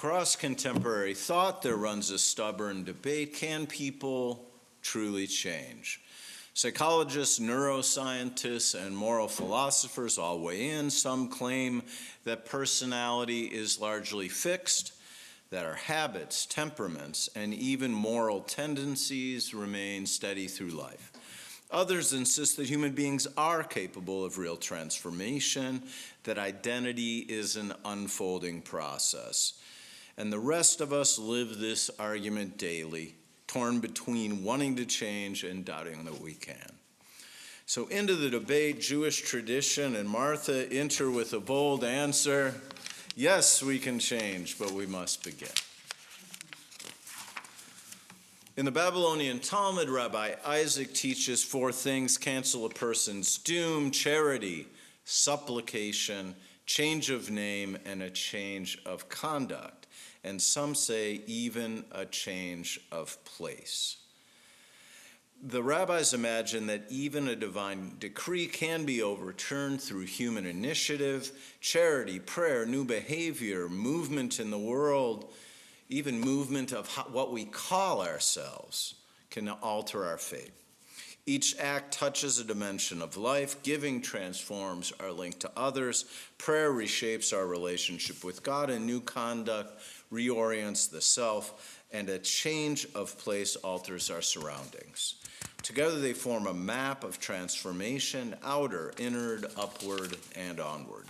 Across contemporary thought, there runs a stubborn debate: can people truly change? Psychologists, neuroscientists, and moral philosophers all weigh in. Some claim that personality is largely fixed, that our habits, temperaments, and even moral tendencies remain steady through life. Others insist that human beings are capable of real transformation, that identity is an unfolding process. And the rest of us live this argument daily, torn between wanting to change and doubting that we can. So into the debate, Jewish tradition and Martha enter with a bold answer: yes, we can change, but we must begin. In the Babylonian Talmud, Rabbi Isaac teaches 4 things cancel a person's doom: charity, supplication, change of name, and a change of conduct. And some say even a change of place. The rabbis imagine that even a divine decree can be overturned through human initiative, charity, prayer, new behavior, movement in the world, even movement of what we call ourselves can alter our fate. Each act touches a dimension of life. Giving transforms our link to others. Prayer reshapes our relationship with God, and new conduct reorients the self, and a change of place alters our surroundings. Together they form a map of transformation: outer, inward, upward, and onward.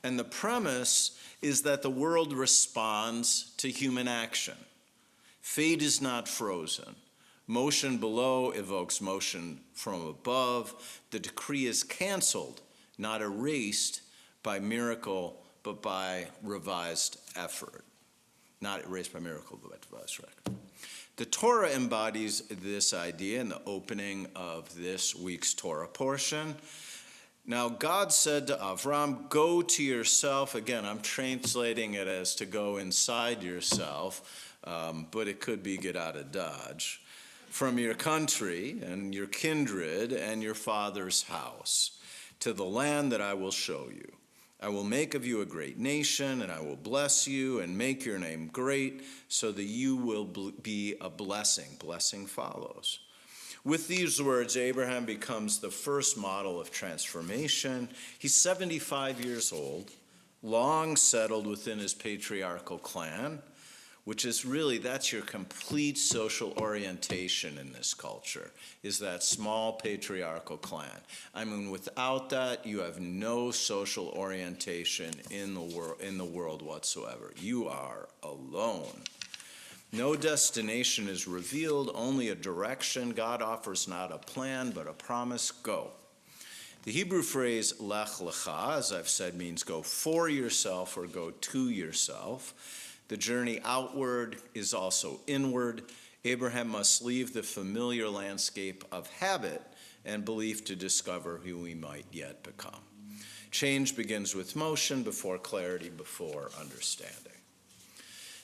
And the premise is that the world responds to human action. Fate is not frozen. Motion below evokes motion from above. The decree is canceled, not erased by miracle, but by revised effort. Not erased by miracle, but by revised effort. The Torah embodies this idea in the opening of this week's Torah portion. Now, God said to Avram, go to yourself. Again, I'm translating it as to go inside yourself, but it could be get out of Dodge. From your country and your kindred and your father's house, to the land that I will show you. I will make of you a great nation, and I will bless you and make your name great, so that you will be a blessing. Blessing follows. With these words, Abraham becomes the first model of transformation. He's 75 years old, long settled within his patriarchal clan, which is really, that's your complete social orientation in this culture, is that small patriarchal clan. I mean, without that, you have no social orientation in the world whatsoever. You are alone. No destination is revealed, only a direction. God offers not a plan, but a promise: go. The Hebrew phrase lech lecha, as I've said, means go for yourself or go to yourself. The journey outward is also inward. Abraham must leave the familiar landscape of habit and belief to discover who we might yet become. Change begins with motion, before clarity, before understanding.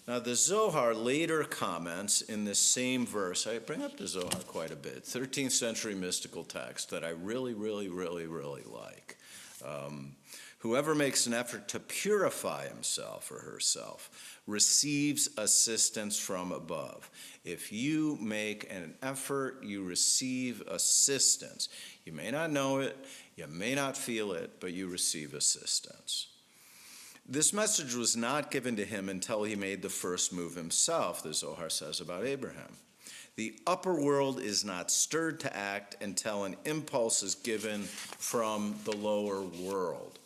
Now, the Zohar later comments in this same verse. I bring up the Zohar quite a bit, 13th century mystical text that I really like. Whoever makes an effort to purify himself or herself receives assistance from above. If you make an effort, you receive assistance. You may not know it, you may not feel it, but you receive assistance. This message was not given to him until he made the first move himself, the Zohar says about Abraham. The upper world is not stirred to act until an impulse is given from the lower world.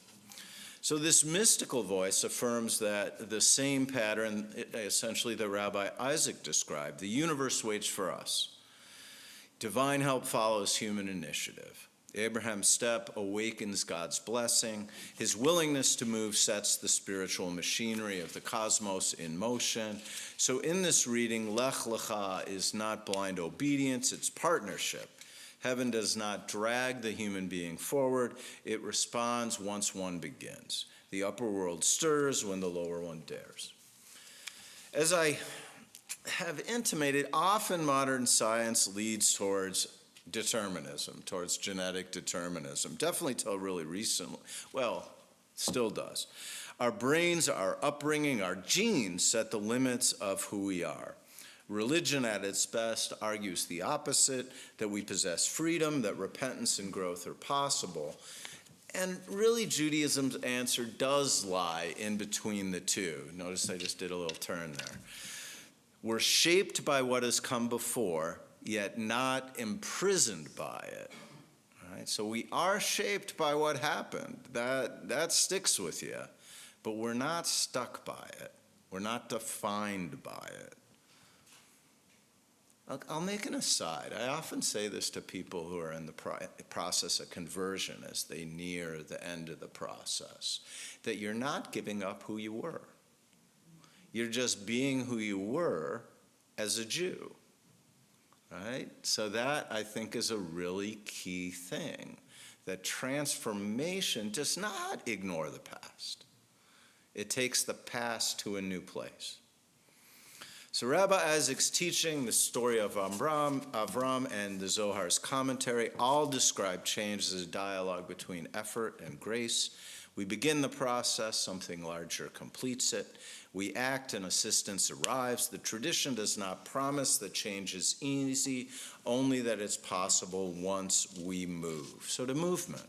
So this mystical voice affirms that the same pattern, essentially, that Rabbi Isaac described. The universe waits for us. Divine help follows human initiative. Abraham's step awakens God's blessing. His willingness to move sets the spiritual machinery of the cosmos in motion. So in this reading, Lech Lecha is not blind obedience, it's partnership. Heaven does not drag the human being forward. It responds once one begins. The upper world stirs when the lower one dares. As I have intimated, often modern science leads towards determinism, towards genetic determinism. Definitely till really recently. Well, still does. Our brains, our upbringing, our genes set the limits of who we are. Religion at its best argues the opposite, that we possess freedom, that repentance and growth are possible. And really, Judaism's answer does lie in between the two. Notice I just did a little turn there. We're shaped by what has come before, yet not imprisoned by it. All right? So we are shaped by what happened. That sticks with you. But we're not stuck by it. We're not defined by it. I'll make an aside. I often say this to people who are in the process of conversion as they near the end of the process, that you're not giving up who you were. You're just being who you were as a Jew, right? So that, I think, is a really key thing, that transformation does not ignore the past. It takes the past to a new place. So Rabbi Isaac's teaching, the story of Avram, and the Zohar's commentary all describe change as a dialogue between effort and grace. We begin the process, something larger completes it. We act and assistance arrives. The tradition does not promise that change is easy, only that it's possible once we move. So to movement,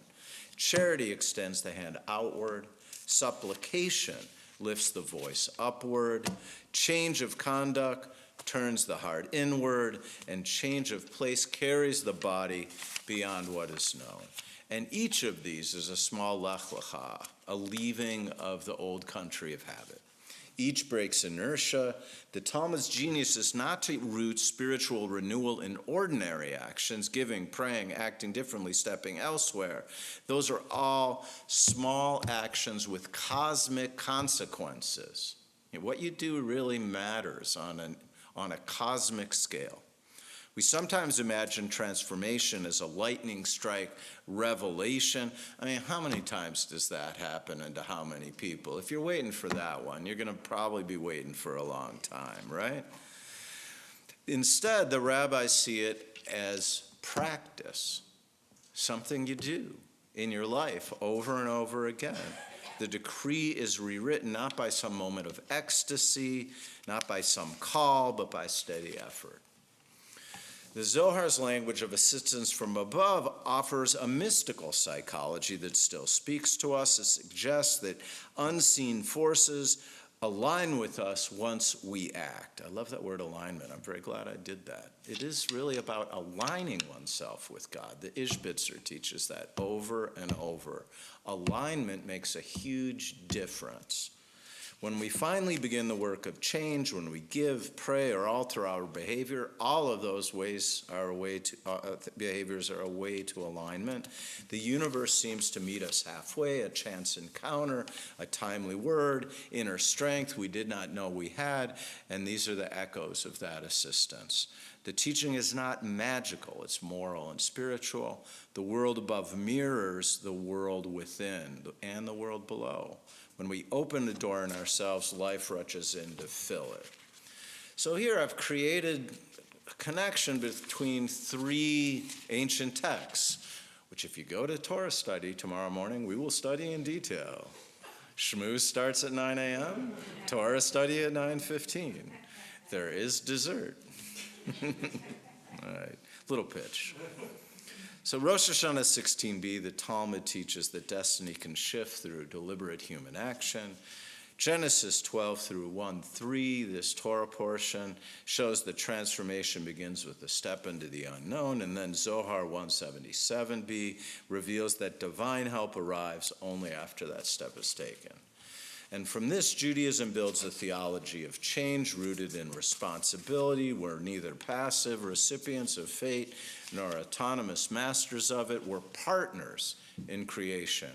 charity extends the hand outward. Supplication lifts the voice upward. Change of conduct turns the heart inward, and change of place carries the body beyond what is known. And each of these is a small lech lecha, a leaving of the old country of habit. Each breaks inertia. The Talmud's genius is not to root spiritual renewal in ordinary actions, giving, praying, acting differently, stepping elsewhere. Those are all small actions with cosmic consequences. What you do really matters on a cosmic scale. We sometimes imagine transformation as a lightning strike revelation. I mean, how many times does that happen and to how many people? If you're waiting for that one, you're going to probably be waiting for a long time, right? Instead, the rabbis see it as practice, something you do in your life over and over again. The decree is rewritten not by some moment of ecstasy, not by some call, but by steady effort. The Zohar's language of assistance from above offers a mystical psychology that still speaks to us. It suggests that unseen forces align with us once we act. I love that word alignment. I'm very glad I did that. It is really about aligning oneself with God. The Ishbitzer teaches that over and over. Alignment makes a huge difference. When we finally begin the work of change, when we give, pray, or alter our behavior, all of those ways are behaviors are a way to alignment. The universe seems to meet us halfway, a chance encounter, a timely word, inner strength we did not know we had, and these are the echoes of that assistance. The teaching is not magical, it's moral and spiritual. The world above mirrors the world within and the world below. When we open the door in ourselves, life rushes in to fill it. So here I've created a connection between three ancient texts, which if you go to Torah study tomorrow morning, we will study in detail. Shmuz starts at 9 a.m., Torah study at 9:15. There is dessert. All right, little pitch. So Rosh Hashanah 16b, the Talmud teaches that destiny can shift through deliberate human action. Genesis 12 through 1:3, this Torah portion, shows that transformation begins with a step into the unknown, and then Zohar 177b reveals that divine help arrives only after that step is taken. And from this, Judaism builds a theology of change rooted in responsibility. We're neither passive recipients of fate nor autonomous masters of it. We're partners in creation.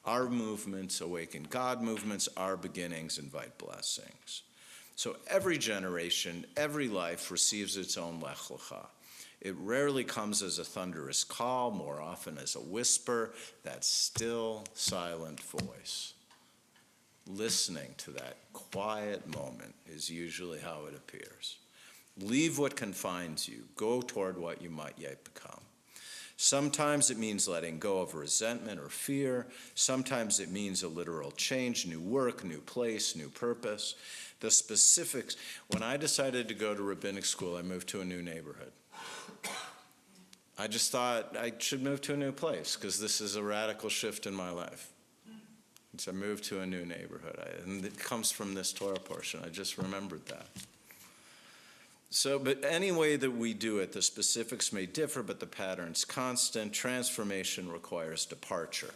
Our movements awaken God movements. Our beginnings invite blessings. So every generation, every life receives its own Lech Lecha. It rarely comes as a thunderous call, more often as a whisper, that still, silent voice. Listening to that quiet moment is usually how it appears. Leave what confines you. Go toward what you might yet become. Sometimes it means letting go of resentment or fear. Sometimes it means a literal change, new work, new place, new purpose. The specifics, when I decided to go to rabbinic school, I moved to a new neighborhood. I just thought I should move to a new place because this is a radical shift in my life. And so I moved to a new neighborhood. And it comes from this Torah portion. I just remembered that. So, but any way that we do it, the specifics may differ, but the pattern's constant. Transformation requires departure.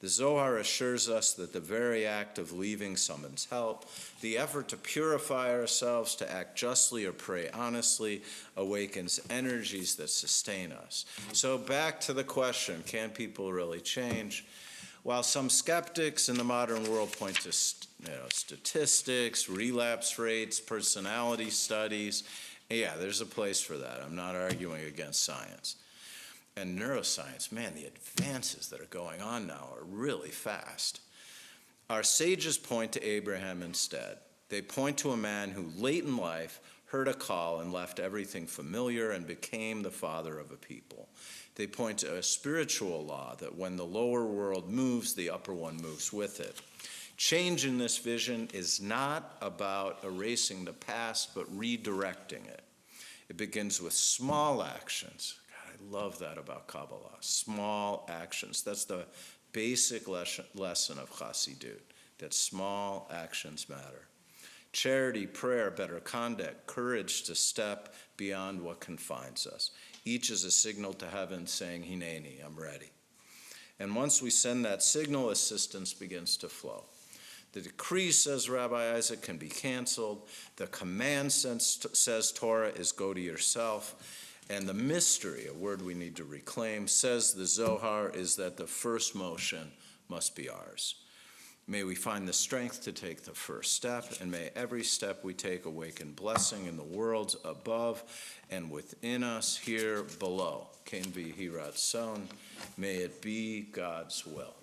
The Zohar assures us that the very act of leaving summons help. The effort to purify ourselves, to act justly or pray honestly, awakens energies that sustain us. So back to the question, can people really change? While some skeptics in the modern world point to statistics, relapse rates, personality studies, yeah, there's a place for that. I'm not arguing against science. And neuroscience, man, the advances that are going on now are really fast. Our sages point to Abraham instead. They point to a man who late in life heard a call and left everything familiar and became the father of a people. They point to a spiritual law that when the lower world moves, the upper one moves with it. Change in this vision is not about erasing the past, but redirecting it. It begins with small actions. God, I love that about Kabbalah. Small actions. That's the basic lesson of Chassidut, that small actions matter. Charity, prayer, better conduct, courage to step beyond what confines us. Each is a signal to heaven saying, Hineni, I'm ready. And once we send that signal, assistance begins to flow. The decree, says Rabbi Isaac, can be canceled. The command, says Torah, is go to yourself. And the mystery, a word we need to reclaim, says the Zohar, is that the first motion must be ours. May we find the strength to take the first step, and may every step we take awaken blessing in the worlds above and within us here below. Ken V'Hi Ratzon, may it be God's will.